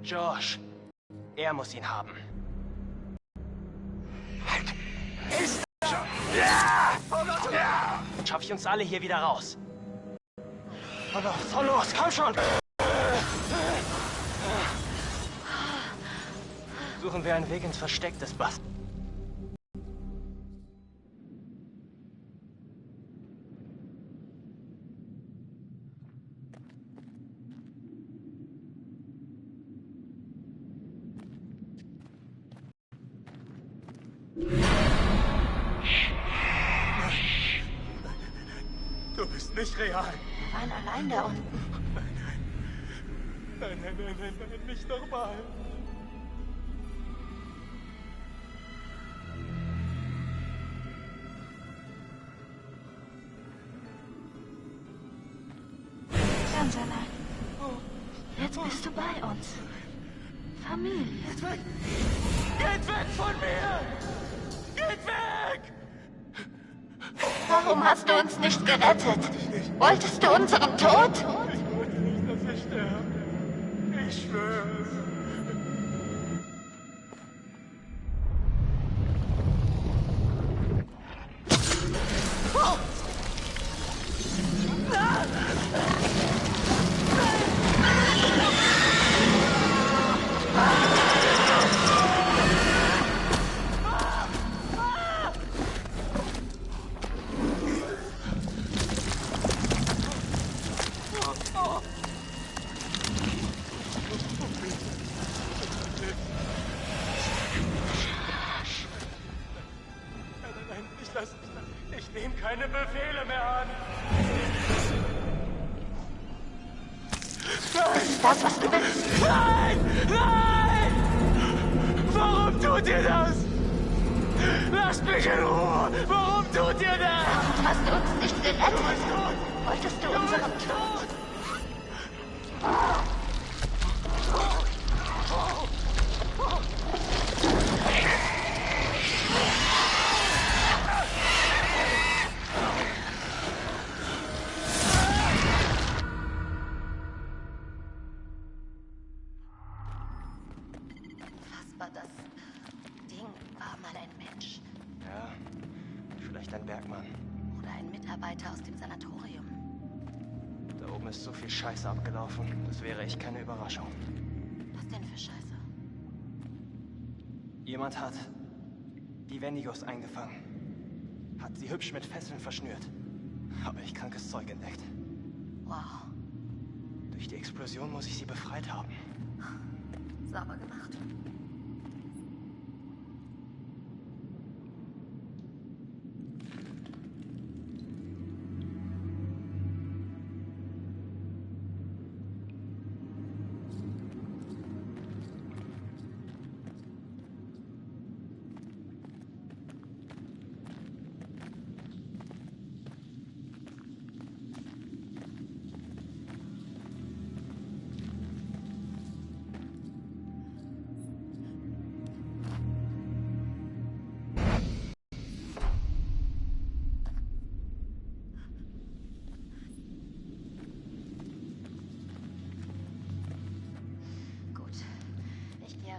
Josh. Er muss ihn haben. Halt! Ist das schon? Ja! Oh Gott! Ja! Schaff ich uns alle hier wieder raus. So los, komm schon! Suchen wir einen Weg ins Versteck des Bass. Du bist nicht real. Wir waren allein da unten. Nein, nicht nochmal. Ganz allein. Jetzt bist du bei uns. Familie. Geht weg! Geht weg von mir! Geht weg! Warum hast du uns nicht gerettet? Wolltest du unseren Tod? Ich wollte nicht, dass ich sterbe. Ich schwöre. Ich nehme keine Befehle mehr an. Das, was du willst. Nein! Nein! Warum tut ihr das? Lasst mich in Ruhe! Warum tut ihr das? Warum hast du uns nicht gerettet? Wolltest du unseren Tod? Das Ding war mal ein Mensch. Ja, vielleicht ein Bergmann. Oder ein Mitarbeiter aus dem Sanatorium. Da oben ist so viel Scheiße abgelaufen. Das wäre echt keine Überraschung. Was denn für Scheiße? Jemand hat die Wendigos eingefangen. Hat sie hübsch mit Fesseln verschnürt. Habe ich krankes Zeug entdeckt. Wow. Durch die Explosion muss ich sie befreit haben. Sauber gemacht.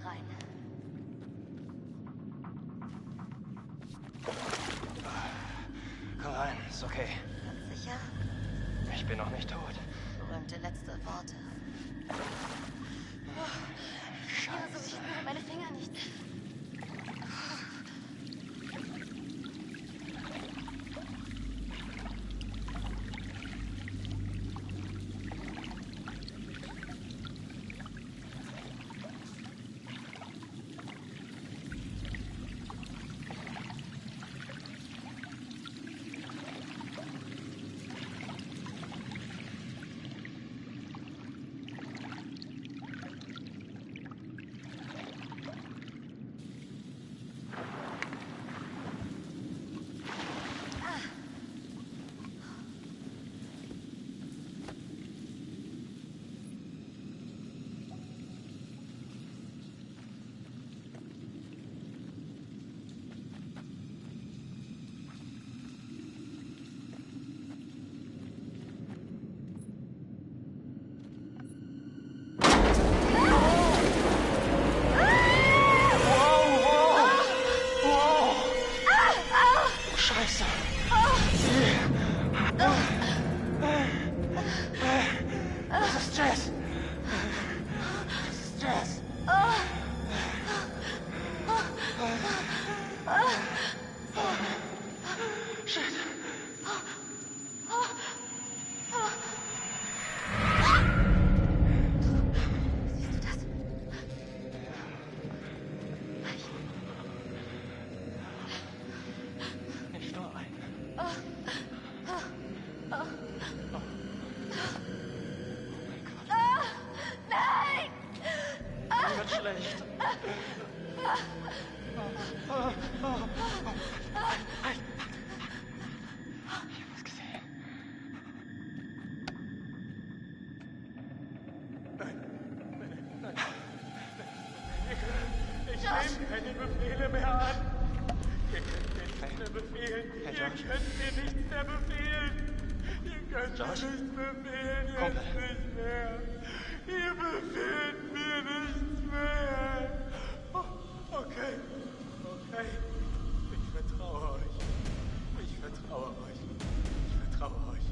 Rein. Komm rein, ist okay. Ganz sicher? Ich bin noch nicht tot. Berühmte letzte Worte. Scheiße. Also, ich spüre meine Finger nicht. Josh! Keine Befehle mehr an. Ihr könnt mir nichts mehr befehlen. Hey, Ihr Josh. könnt mir nichts mehr befehlen. Ihr könnt Josh? mir nichts befehlen. Jetzt Kumpel. nicht mehr. Ihr befehlt mir nichts mehr. Oh, okay. Okay. Ich vertraue euch. Ich vertraue euch. Ich vertraue euch.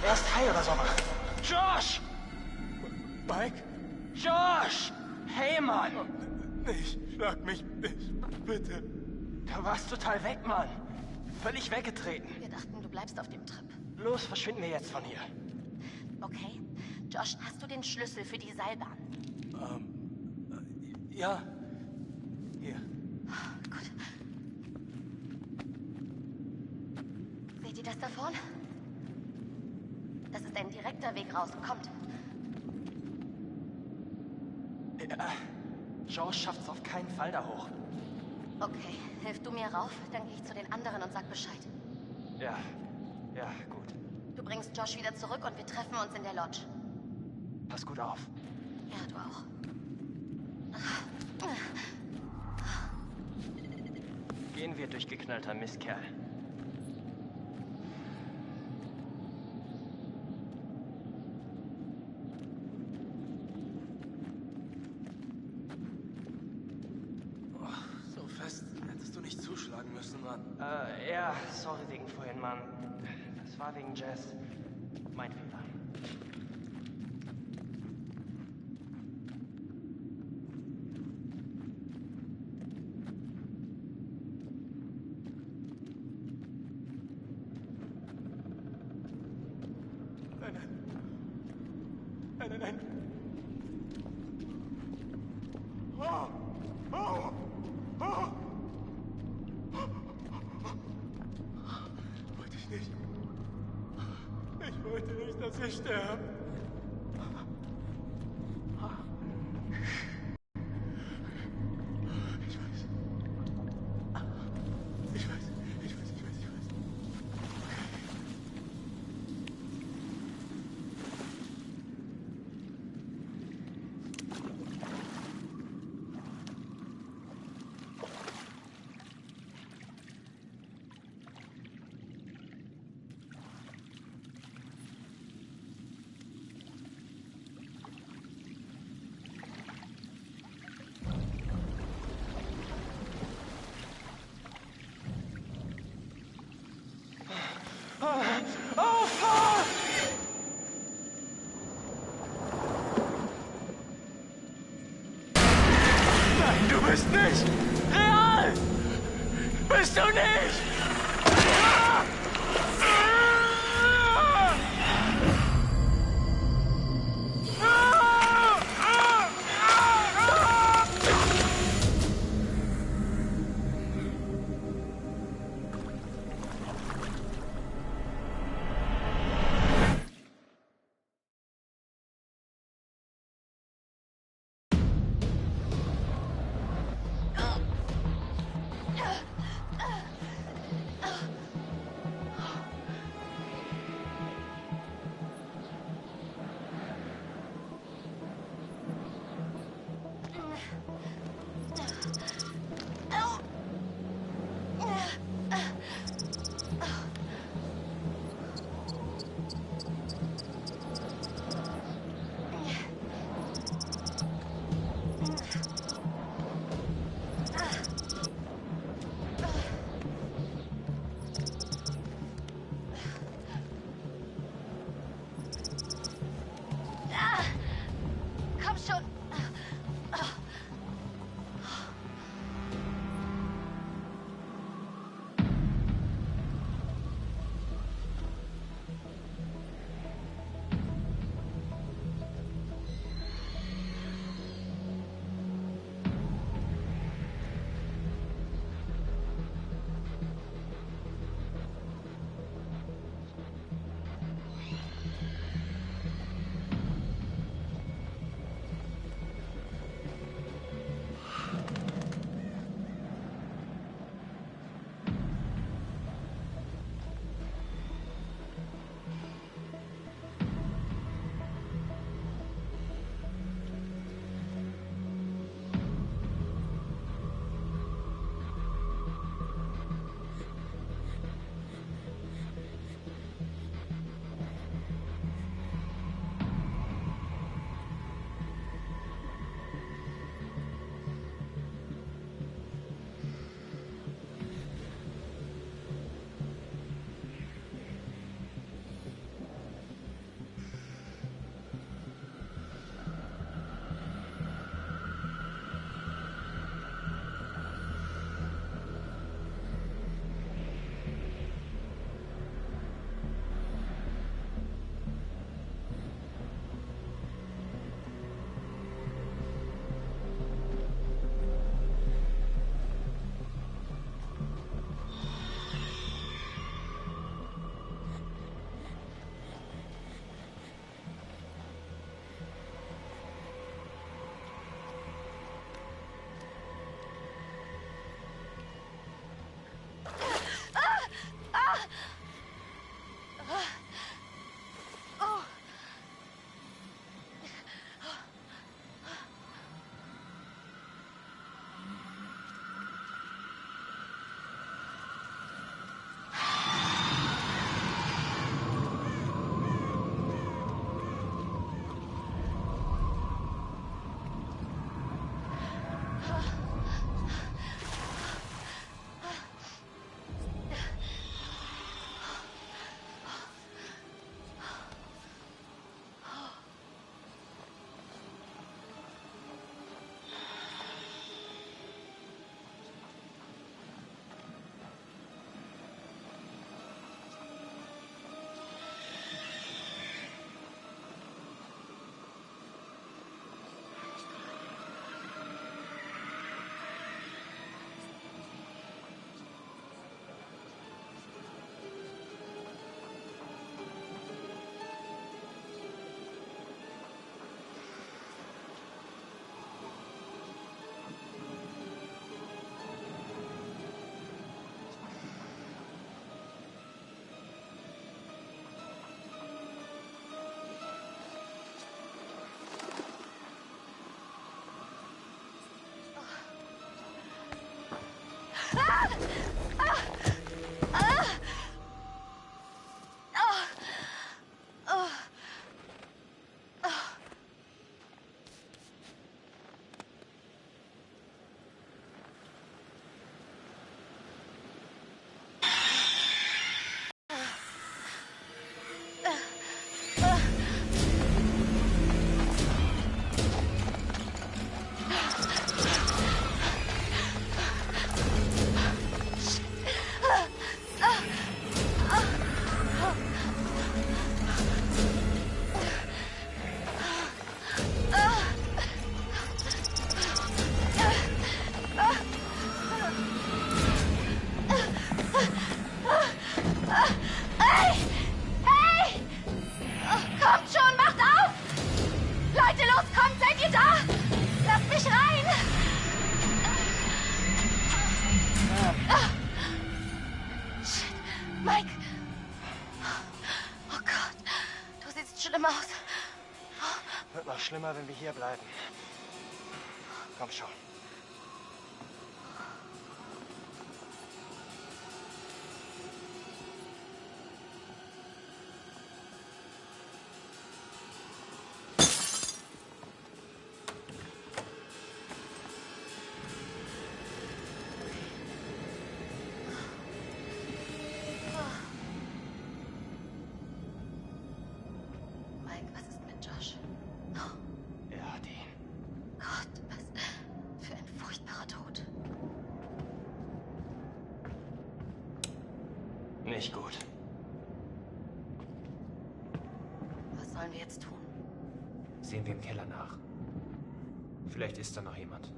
Er ist Hai oder sowas. Josh! Mike? Josh! Hey, Mann! Nicht. Schlag mich nicht. Bitte. Du warst total weg, Mann. Völlig weggetreten. Wir dachten, du bleibst auf dem Trip. Los, verschwinden wir jetzt von hier. Okay? Josh, hast du den Schlüssel für die Seilbahn? Ja. Hier. Gut. Seht ihr das da vorne? Das ist ein direkter Weg raus. Kommt. Ja, Josh schafft's auf keinen Fall da hoch. Okay, hilf du mir rauf, dann gehe ich zu den anderen und sag Bescheid. Ja, gut. Du bringst Josh wieder zurück und wir treffen uns in der Lodge. Pass gut auf. Ja, du auch. Gehen wir, durchgeknallter Mistkerl. So fest hättest du nicht zuschlagen müssen, Mann. Ja, sorry wegen vorhin, Mann. Das war wegen Jazz. Mein Fehler. Nein. Oh. Wollte ich nicht. Ich wollte nicht, dass ihr sterbt. Ich weiß. Oh, fuck! Nein, du bist nicht real! Bist du nicht! Schlimmer, wenn wir hier bleiben. Komm schon. Nicht gut. Was sollen wir jetzt tun? Sehen wir im Keller nach. Vielleicht ist da noch jemand.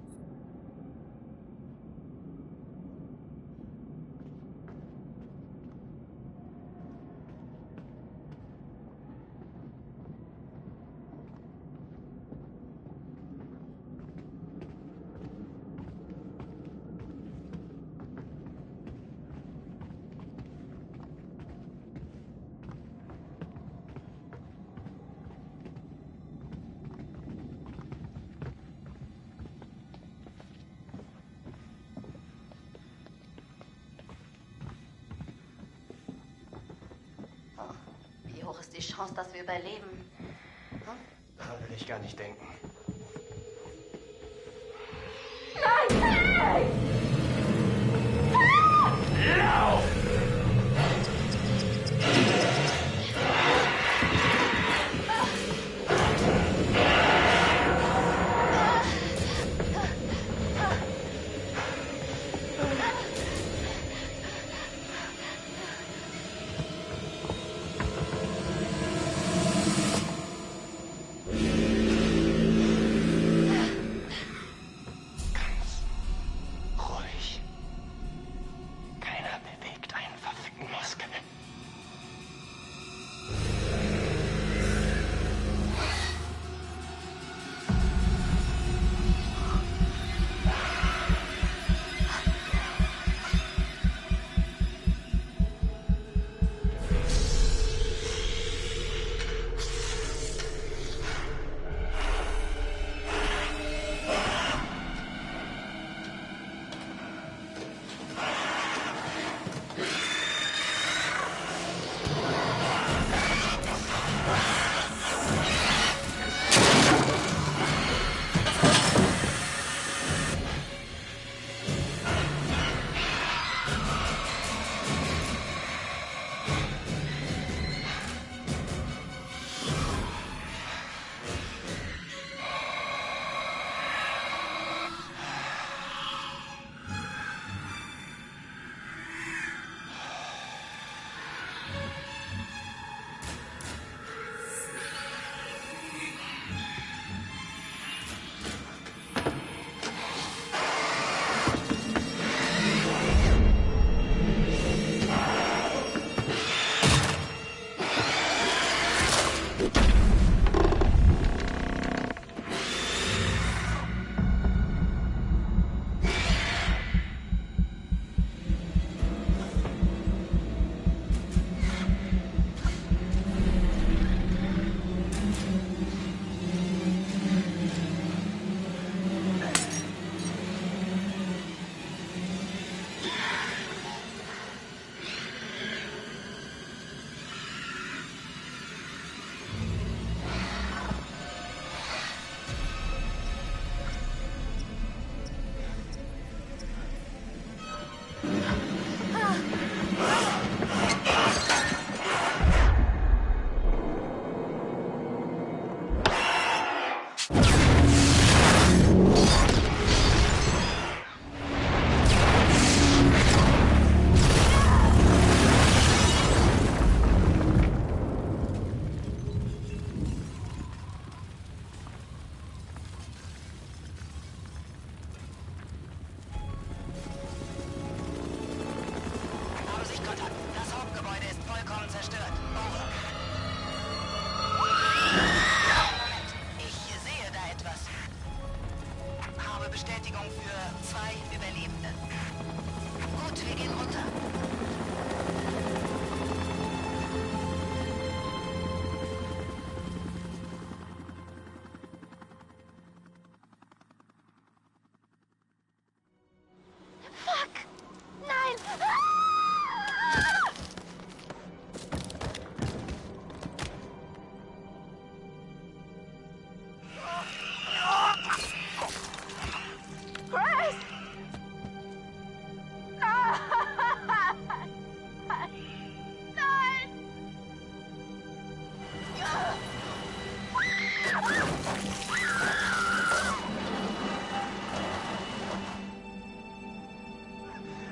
Wie hoch ist die Chance, dass wir überleben? Hm? Daran will ich gar nicht denken. Nein! Nein! Lauf!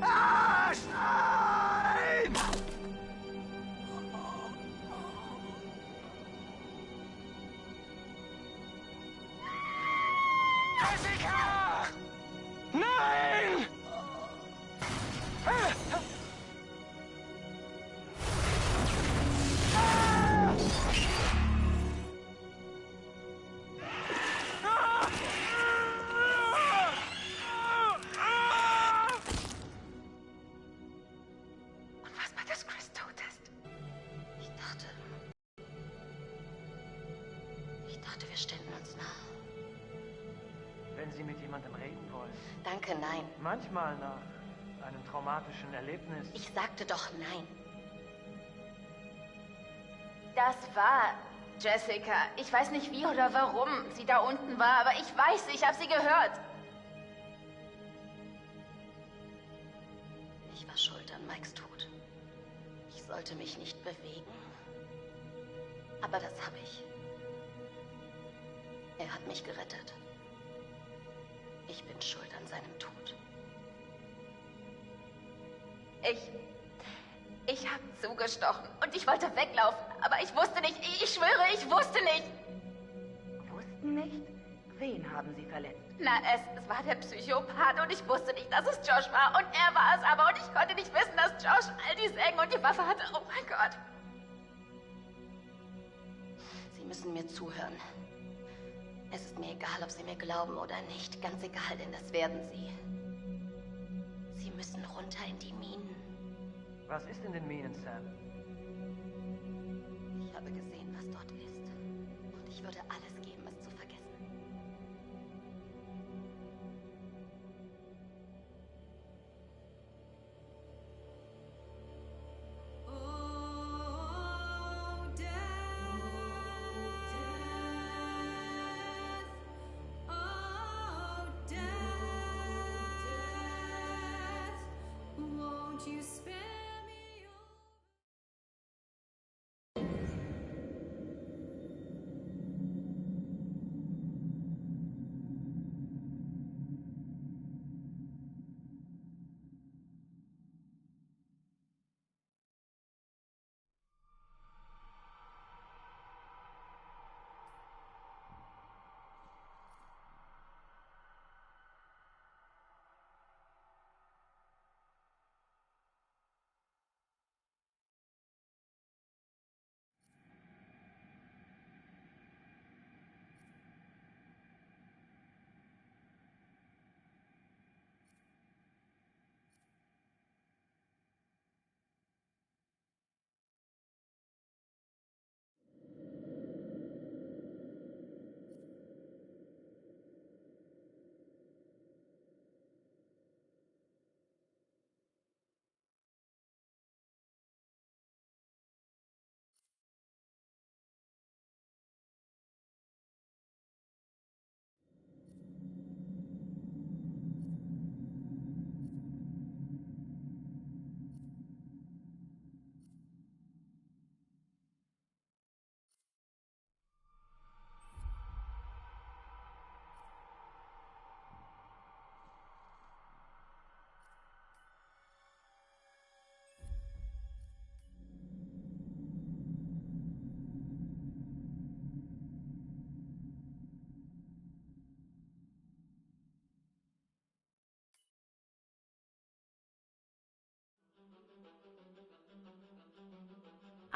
Arsch! Nein! Jessica! Nein! Unfassbar, dass Chris tot ist. Ich dachte, wir ständen uns nah. Wenn Sie mit jemandem reden wollen. Danke, nein. Manchmal nach einem traumatischen Erlebnis. Ich sagte doch nein. Das war Jessica. Ich weiß nicht wie oder warum sie da unten war, aber ich weiß, ich habe sie gehört. Ich war schuld an Mikes Tod. Ich sollte mich nicht bewegen. Aber das habe ich. Er hat mich gerettet. Ich bin schuld an seinem Tod. Ich habe zugestochen und ich wollte weglaufen, aber ich wusste nicht, ich schwöre, ich wusste nicht. Wussten nicht? Wen haben Sie verletzt? Na, es war der Psychopath und ich wusste nicht, dass es Josh war und er war es aber und ich konnte nicht wissen, dass Josh all die Sägen und die Waffe hatte. Oh mein Gott. Sie müssen mir zuhören. Es ist mir egal, ob Sie mir glauben oder nicht. Ganz egal, denn das werden Sie. Sie müssen runter in die Minen. Was ist in den Minen, Sam? Ich habe gesehen, was dort ist. Und ich würde alles geben, es zu vergessen.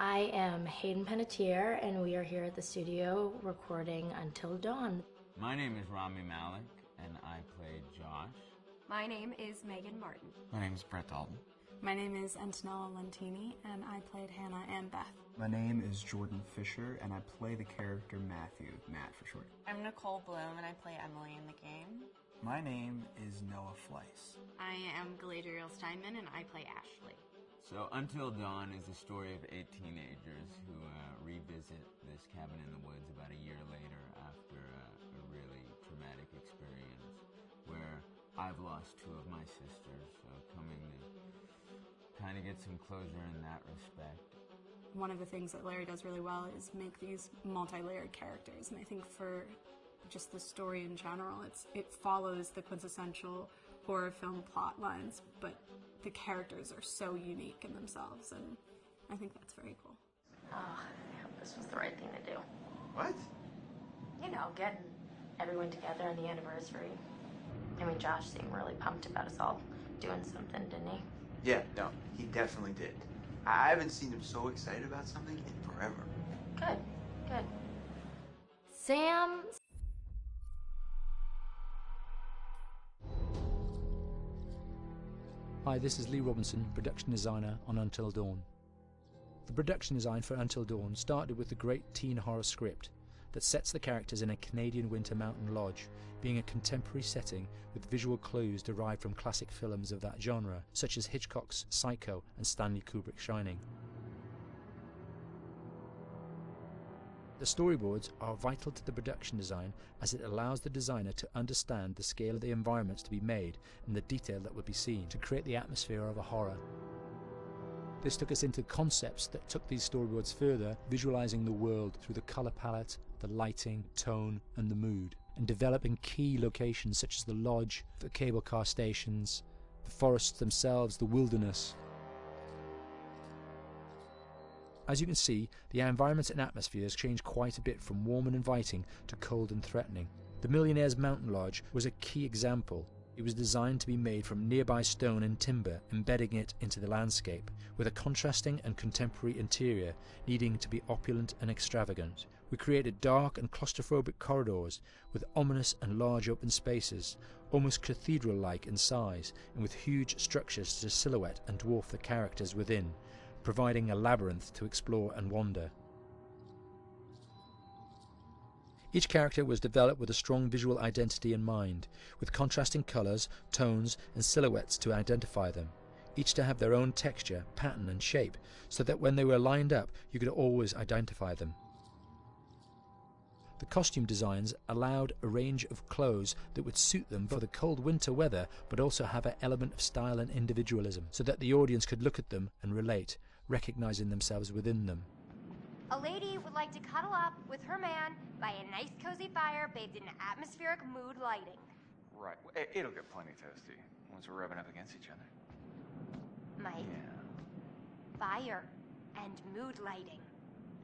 I am Hayden Panettiere, and we are here at the studio recording Until Dawn. My name is Rami Malek, and I played Josh. My name is Megan Martin. My name is Brett Dalton. My name is Antonella Lentini, and I played Hannah and Beth. My name is Jordan Fisher, and I play the character Matthew, Matt for short. I'm Nicole Bloom, and I play Emily in the game. My name is Noah Fleiss. I am Galadriel Steinman, and I play Ashley. So Until Dawn is the story of 8 teenagers who revisit this cabin in the woods about a year later after a really traumatic experience where I've lost 2 of my sisters, so coming to kind of get some closure in that respect. One of the things that Larry does really well is make these multi-layered characters, and I think for just the story in general, it follows the quintessential horror film plot lines, but the characters are so unique in themselves, and I think that's very cool. Oh, I hope this was the right thing to do. What? You know, getting everyone together on the anniversary. I mean, Josh seemed really pumped about us all doing something, didn't he? Yeah, no, he definitely did. I haven't seen him so excited about something in forever. Good, good. Sam. Hi, this is Lee Robinson, production designer on Until Dawn. The production design for Until Dawn started with the great teen horror script that sets the characters in a Canadian winter mountain lodge, being a contemporary setting with visual clues derived from classic films of that genre, such as Hitchcock's Psycho and Stanley Kubrick's Shining. The storyboards are vital to the production design, as it allows the designer to understand the scale of the environments to be made and the detail that would be seen to create the atmosphere of a horror. This took us into concepts that took these storyboards further, visualizing the world through the color palette, the lighting, tone and the mood, and developing key locations such as the lodge, the cable car stations, the forests themselves, the wilderness. As you can see, the environments and atmospheres change quite a bit from warm and inviting to cold and threatening. The Millionaire's Mountain Lodge was a key example. It was designed to be made from nearby stone and timber, embedding it into the landscape, with a contrasting and contemporary interior needing to be opulent and extravagant. We created dark and claustrophobic corridors with ominous and large open spaces, almost cathedral-like in size, and with huge structures to silhouette and dwarf the characters within, providing a labyrinth to explore and wander. Each character was developed with a strong visual identity in mind, with contrasting colours, tones and silhouettes to identify them, each to have their own texture, pattern and shape, so that when they were lined up you could always identify them. The costume designs allowed a range of clothes that would suit them for the cold winter weather, but also have an element of style and individualism, so that the audience could look at them and relate, recognizing themselves within them. A lady would like to cuddle up with her man by a nice cozy fire bathed in atmospheric mood lighting. Right. It'll get plenty toasty once we're rubbing up against each other. Mike. Yeah. Fire and mood lighting.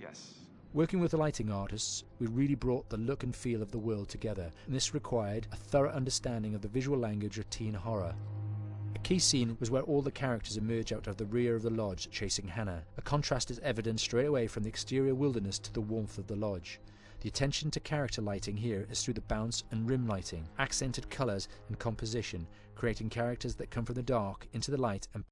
Yes. Working with the lighting artists, we really brought the look and feel of the world together, and this required a thorough understanding of the visual language of teen horror. A key scene was where all the characters emerge out of the rear of the lodge chasing Hannah. A contrast is evident straight away from the exterior wilderness to the warmth of the lodge. The attention to character lighting here is through the bounce and rim lighting, accented colours and composition, creating characters that come from the dark into the light and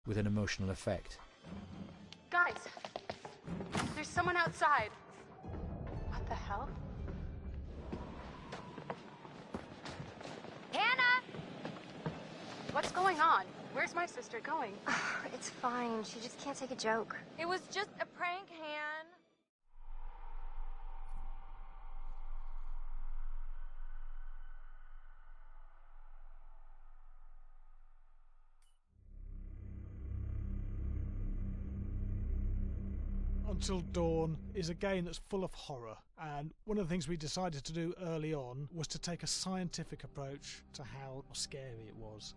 with an emotional effect. Guys, there's someone outside. What the hell? Hannah! What's going on? Where's my sister going? It's fine. She just can't take a joke. It was just a prank, Han. Until Dawn is a game that's full of horror, and one of the things we decided to do early on was to take a scientific approach to how scary it was.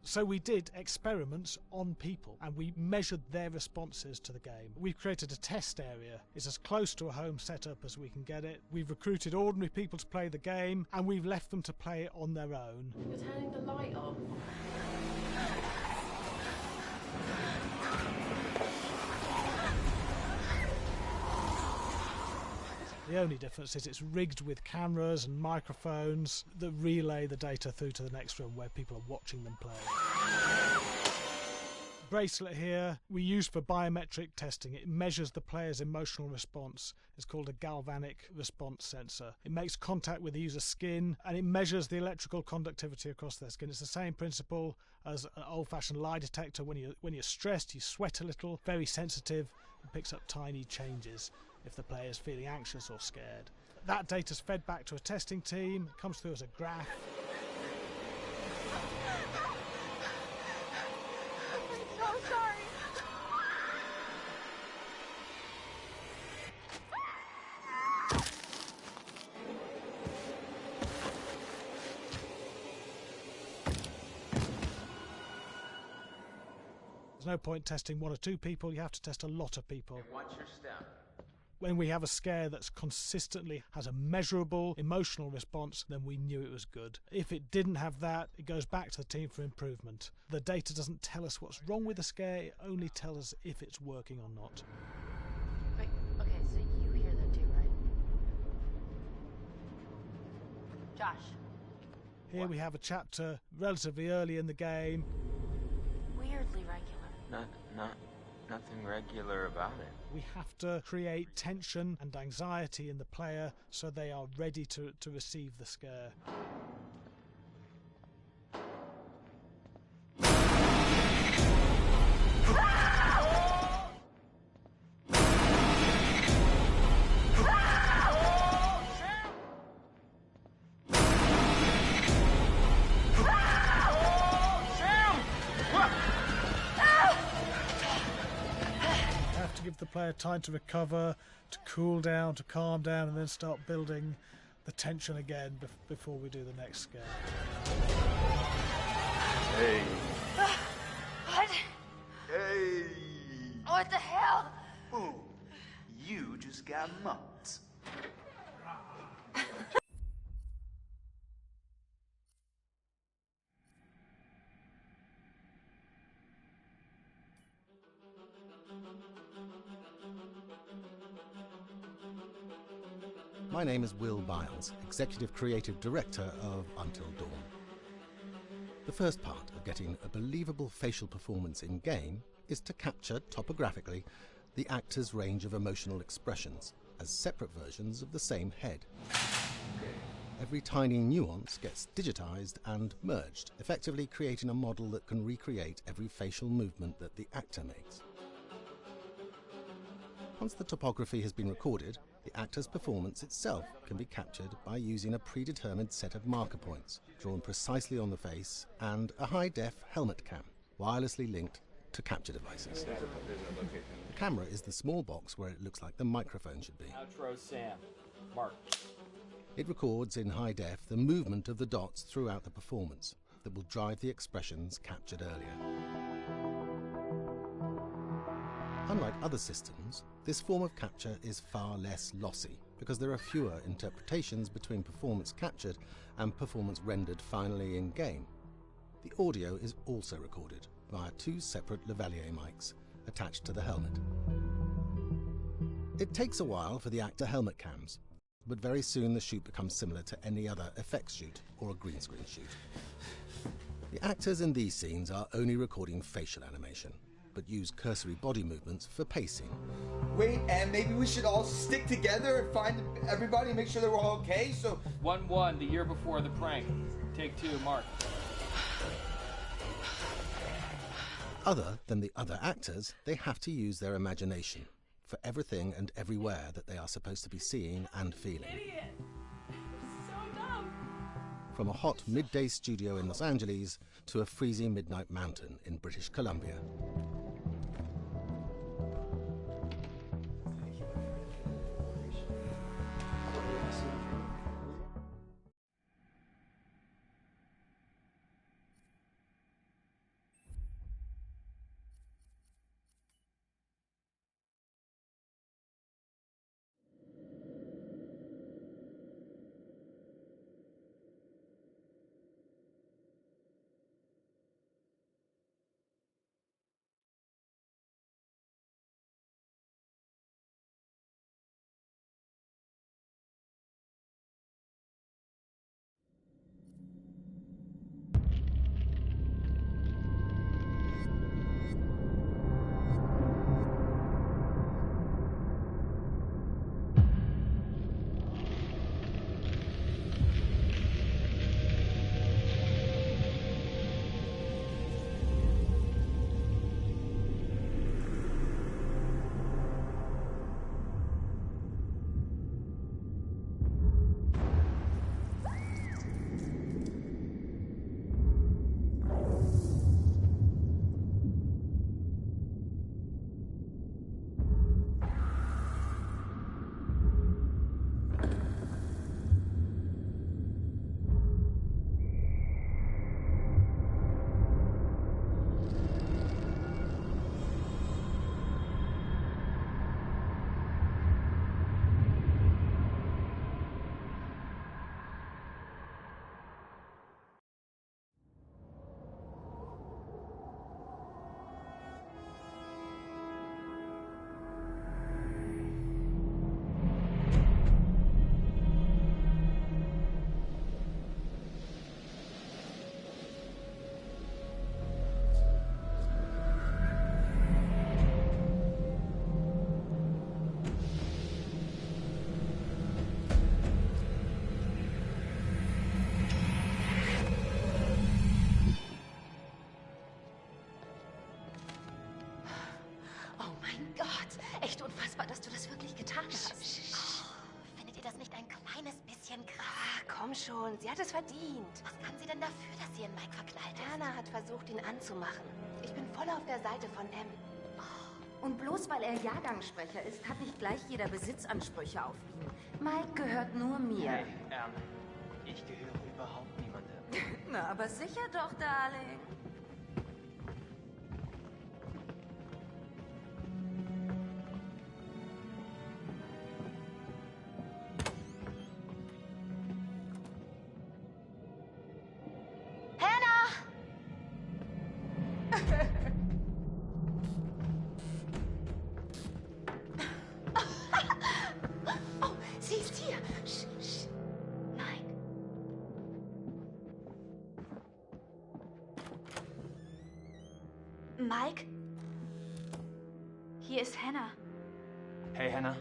So we did experiments on people and we measured their responses to the game. We've created a test area. It's as close to a home setup as we can get it. We've recruited ordinary people to play the game and we've left them to play it on their own. You're turning the light off. The only difference is it's rigged with cameras and microphones that relay the data through to the next room where people are watching them play. Bracelet here we use for biometric testing. It measures the player's emotional response. It's called a galvanic response sensor. It makes contact with the user's skin and it measures the electrical conductivity across their skin. It's the same principle as an old-fashioned lie detector. When you're stressed, you sweat a little, very sensitive, and picks up tiny changes if the player is feeling anxious or scared. That data's fed back to a testing team, it comes through as a graph. I'm so sorry. There's no point testing one or two people, you have to test a lot of people. Watch your step. When we have a scare that's consistently has a measurable emotional response, then we knew it was good. If it didn't have that, it goes back to the team for improvement. The data doesn't tell us what's wrong with the scare, it only tells us if it's working or not. Wait, okay, so you hear that too, right? Josh. Here we have a chapter relatively early in the game. Weirdly regular. Nothing regular about it. We have to create tension and anxiety in the player so they are ready to receive the scare. Give the player time to recover, to cool down, to calm down, and then start building the tension again before we do the next scare. Hey. What? Hey. What the hell? Boom. You just got mumped. My name is Will Biles, Executive Creative Director of Until Dawn. The first part of getting a believable facial performance in-game is to capture, topographically, the actor's range of emotional expressions as separate versions of the same head. Every tiny nuance gets digitized and merged, effectively creating a model that can recreate every facial movement that the actor makes. Once the topography has been recorded, the actor's performance itself can be captured by using a predetermined set of marker points, drawn precisely on the face, and a high-def helmet cam, wirelessly linked to capture devices. The camera is the small box where it looks like the microphone should be. Outro Sam. Mark. It records in high def the movement of the dots throughout the performance that will drive the expressions captured earlier. Unlike other systems, this form of capture is far less lossy because there are fewer interpretations between performance captured and performance rendered finally in-game. The audio is also recorded via two separate lavalier mics attached to the helmet. It takes a while for the actor helmet cams, but very soon the shoot becomes similar to any other effects shoot or a green screen shoot. The actors in these scenes are only recording facial animation, but use cursory body movements for pacing. Wait, and maybe we should all stick together and find everybody and make sure that we're all okay, so... 1-1, the year before the prank. Take 2, Mark. Other than the other actors, they have to use their imagination for everything and everywhere that they are supposed to be seeing and feeling. Idiot! So dumb! From a hot midday studio in Los Angeles to a freezing midnight mountain in British Columbia. Echt unfassbar, dass du das wirklich getan hast. Oh, findet ihr das nicht ein kleines bisschen krass? Komm schon, sie hat es verdient. Was kann sie denn dafür, dass sie in Mike verknallt ist? Anna hat versucht, ihn anzumachen. Ich bin voll auf der Seite von M. Und bloß weil er Jahrgangssprecher ist, hat nicht gleich jeder Besitzansprüche auf ihn. Mike gehört nur mir. Hey, ich gehöre überhaupt niemandem. Na, aber sicher doch, Darling. Mike? Hier ist Hannah. Hey, Hannah.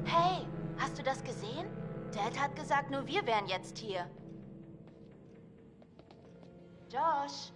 Hey, hast du das gesehen? Dad hat gesagt, nur wir wären jetzt hier. Josh?